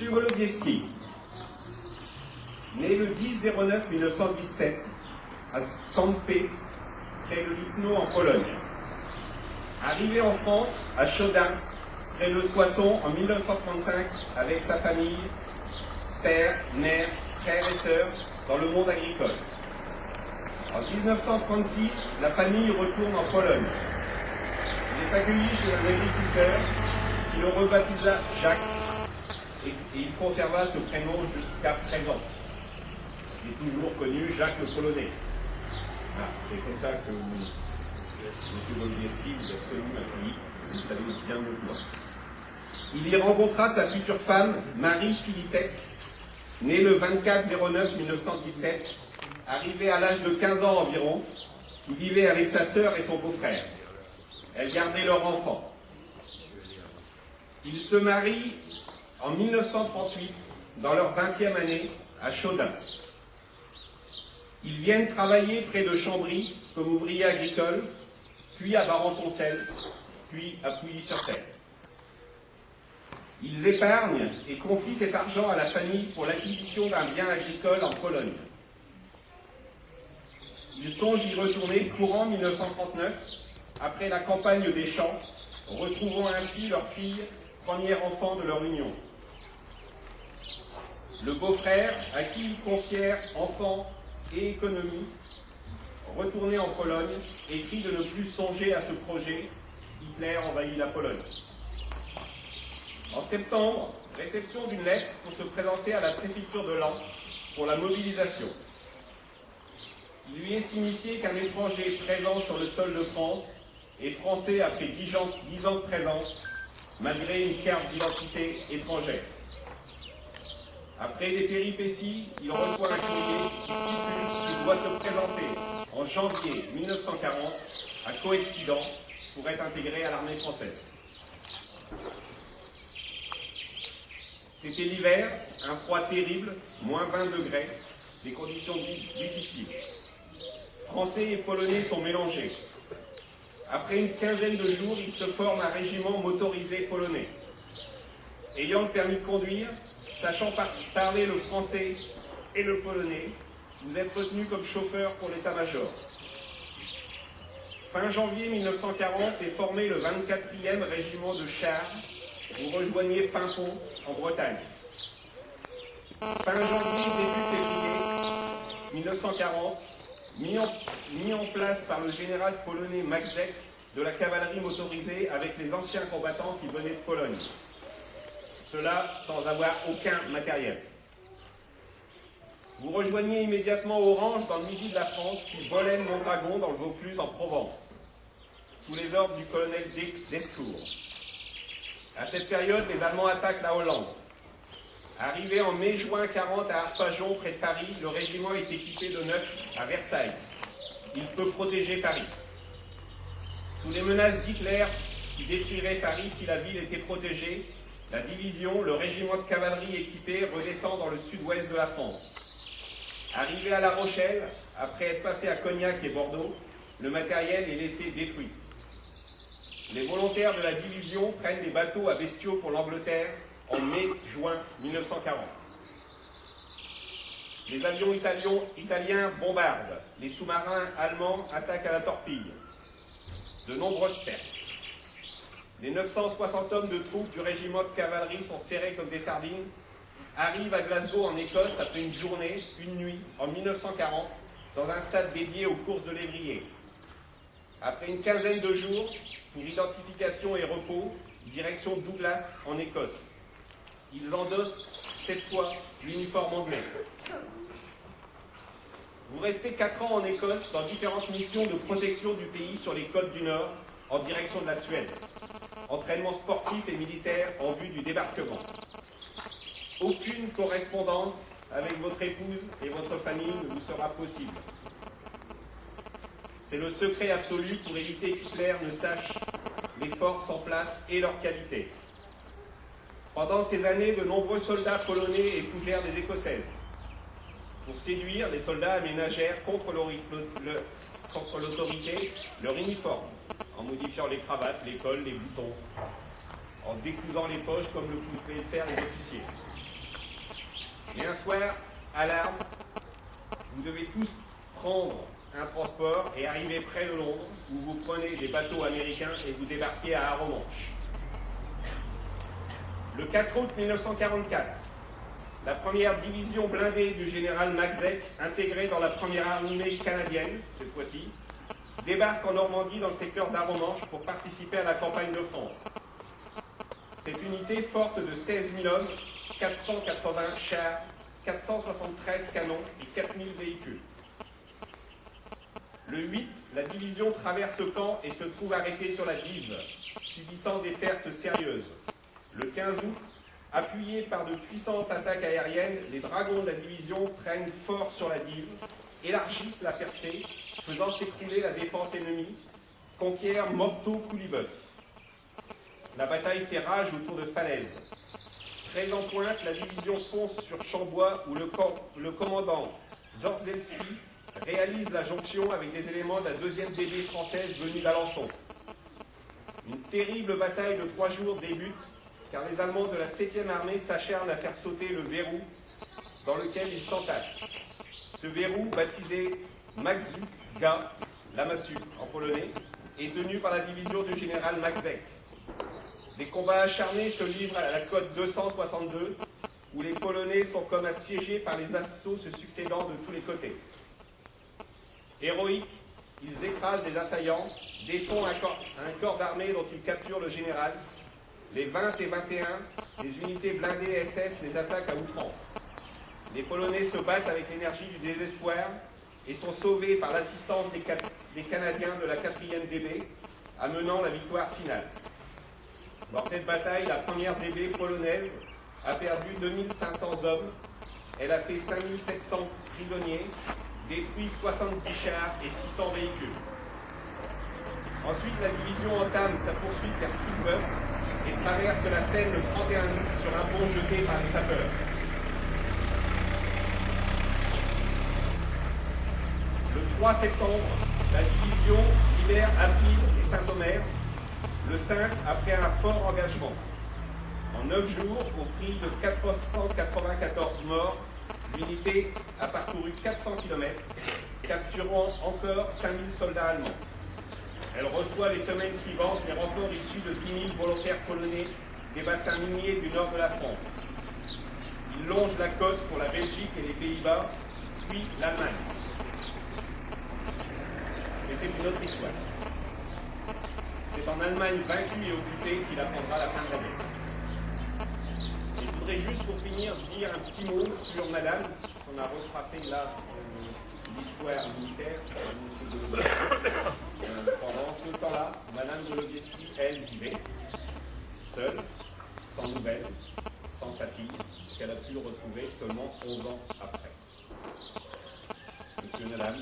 M. Wolodziewski, né le 10-09-1917 à Skampé, près de Lipno en Pologne. Arrivé en France, à Chaudun, près de Soissons, en 1935, avec sa famille, père, mère, frères et sœurs, dans le monde agricole. En 1936, la famille retourne en Pologne. Il est accueilli chez un agriculteur qui le rebaptisa Jacques et il conserva ce prénom jusqu'à présent. Il est toujours connu Jacques le Polonais. Ah, c'est comme ça que M. Wolodziewski vous a connu ma famille, vous savez bien mieux que moi. Il y rencontra sa future femme, Marie Filipek, née le 24-09-1917, arrivée à l'âge de 15 ans environ, qui vivait avec sa sœur et son beau-frère. Elle gardait leur enfant. Ils se marient en 1938, dans leur 20e année, à Chaudun. Ils viennent travailler près de Chambry comme ouvriers agricoles, puis à Barenton-Celle, puis à Pouilly-sur-Seine. Ils épargnent et confient cet argent à la famille pour l'acquisition d'un bien agricole en Pologne. Ils songent y retourner courant 1939, après la campagne des champs, retrouvant ainsi leur fille, premier enfant de leur union. Le beau-frère, à qui ils confièrent enfant et économie, retourné en Pologne, écrit de ne plus songer à ce projet. Hitler envahit la Pologne. En septembre, réception d'une lettre pour se présenter à la préfecture de Laon pour la mobilisation. Il lui est signifié qu'un étranger présent sur le sol de France est français après 10 ans de présence, malgré une carte d'identité étrangère. Après des péripéties, il reçoit un courrier qui stipule qu'il doit se présenter en janvier 1940 à Coëtquidan pour être intégré à l'armée française. C'était l'hiver, un froid terrible, moins 20 degrés, des conditions de vie difficiles. Français et Polonais sont mélangés. Après une quinzaine de jours, il se forme un régiment motorisé polonais. Ayant le permis de conduire, sachant parler le français et le polonais, vous êtes retenu comme chauffeur pour l'état-major. Fin janvier 1940 est formé le 24e régiment de chars. Vous rejoignez Paimpont, en Bretagne. Fin janvier, début février 1940, mis en place par le général polonais Maczek de la cavalerie motorisée avec les anciens combattants qui venaient de Pologne. Cela sans avoir aucun matériel. Vous rejoignez immédiatement Orange dans le midi de la France, puis Bolène-Mondragon dans le Vaucluse en Provence, sous les ordres du colonel Descours. À cette période, les Allemands attaquent la Hollande. Arrivé en mai-juin 40 à Arpajon, près de Paris, le régiment est équipé de neuf à Versailles. Il peut protéger Paris. Sous les menaces d'Hitler, qui détruirait Paris si la ville était protégée, la division, le régiment de cavalerie équipé, redescend dans le sud-ouest de la France. Arrivé à La Rochelle, après être passé à Cognac et Bordeaux, le matériel est laissé détruit. Les volontaires de la division prennent des bateaux à bestiaux pour l'Angleterre en mai-juin 1940. Les avions italiens bombardent. Les sous-marins allemands attaquent à la torpille. De nombreuses pertes. Les 960 hommes de troupes du régiment de cavalerie sont serrés comme des sardines, arrivent à Glasgow en Écosse après une journée, une nuit, en 1940, dans un stade dédié aux courses de lévrier. Après une quinzaine de jours, pour identification et repos, direction Douglas en Écosse. Ils endossent cette fois l'uniforme anglais. Vous restez 4 ans en Écosse dans différentes missions de protection du pays sur les côtes du Nord en direction de la Suède. Entraînement sportif et militaire en vue du débarquement. Aucune correspondance avec votre épouse et votre famille ne vous sera possible. C'est le secret absolu pour éviter qu'Hitler ne sache les forces en place et leurs qualités. Pendant ces années, de nombreux soldats polonais épousèrent des Écossaises. Pour séduire, les soldats aménagèrent contre l'autorité leur uniforme, en modifiant les cravates, les cols, les boutons, en décousant les poches comme le pouvaient faire les officiers. Mais un soir, alarme, vous devez tous prendre un transport et arriver près de Londres, où vous prenez des bateaux américains et vous débarquez à Arromanches. Le 4 août 1944, la première division blindée du général Maxek, intégrée dans la première armée canadienne, cette fois-ci, débarque en Normandie dans le secteur d'Arromanches pour participer à la campagne de France. Cette unité, forte de 16 000 hommes, 480 chars, 473 canons et 4000 véhicules. Le 8, la division traverse le camp et se trouve arrêtée sur la Dive, subissant des pertes sérieuses. Le 15 août, appuyés par de puissantes attaques aériennes, les dragons de la division prennent fort sur la Dive, élargissent la percée, faisant s'écrouler la défense ennemie, conquièrent Morteau-Couliboeuf. La bataille fait rage autour de Falaise. Très en pointe, la division fonce sur Chambois où le commandant Zorzelski réalise la jonction avec des éléments de la 2e DB française venue d'Alençon. Une terrible bataille de 3 jours débute car les Allemands de la 7e armée s'acharnent à faire sauter le verrou dans lequel ils s'entassent. Ce verrou, baptisé Makzuga, la massue en polonais, est tenu par la division du général Maxek. Des combats acharnés se livrent à la côte 262, où les Polonais sont comme assiégés par les assauts se succédant de tous les côtés. Héroïques, ils écrasent les assaillants, défont un corps d'armée dont ils capturent le général. Les 20 et 21, les unités blindées SS les attaquent à outrance. Les Polonais se battent avec l'énergie du désespoir et sont sauvés par l'assistance des Canadiens de la 4e DB, amenant la victoire finale. Dans cette bataille, la première DB polonaise a perdu 2500 hommes, elle a fait 5700 prisonniers, détruit 70 chars et 600 véhicules. Ensuite, la division entame sa poursuite vers Quillebeuf et traverse la Seine le 31 août sur un pont jeté par les sapeurs. Le 3 septembre, la division libère Avril et Saint-Omer, le 5 après un fort engagement. En 9 jours, au prix de 494 morts, l'unité a parcouru 400 km, capturant encore 5000 soldats allemands. Elle reçoit les semaines suivantes les renforts issus de 10 000 volontaires polonais des bassins miniers du nord de la France. Ils longent la côte pour la Belgique et les Pays-Bas, puis l'Allemagne. Mais c'est une autre histoire. C'est en Allemagne vaincue et occupée qu'il apprendra la fin de la guerre. Et je voudrais juste pour finir dire un petit mot sur Madame, qu'on a retracé là l'histoire militaire. Pendant ce temps-là, Madame de Lobiewski, elle, vivait, seule, sans nouvelles, sans sa fille, qu'elle a pu retrouver seulement 11 ans après. Monsieur et Madame,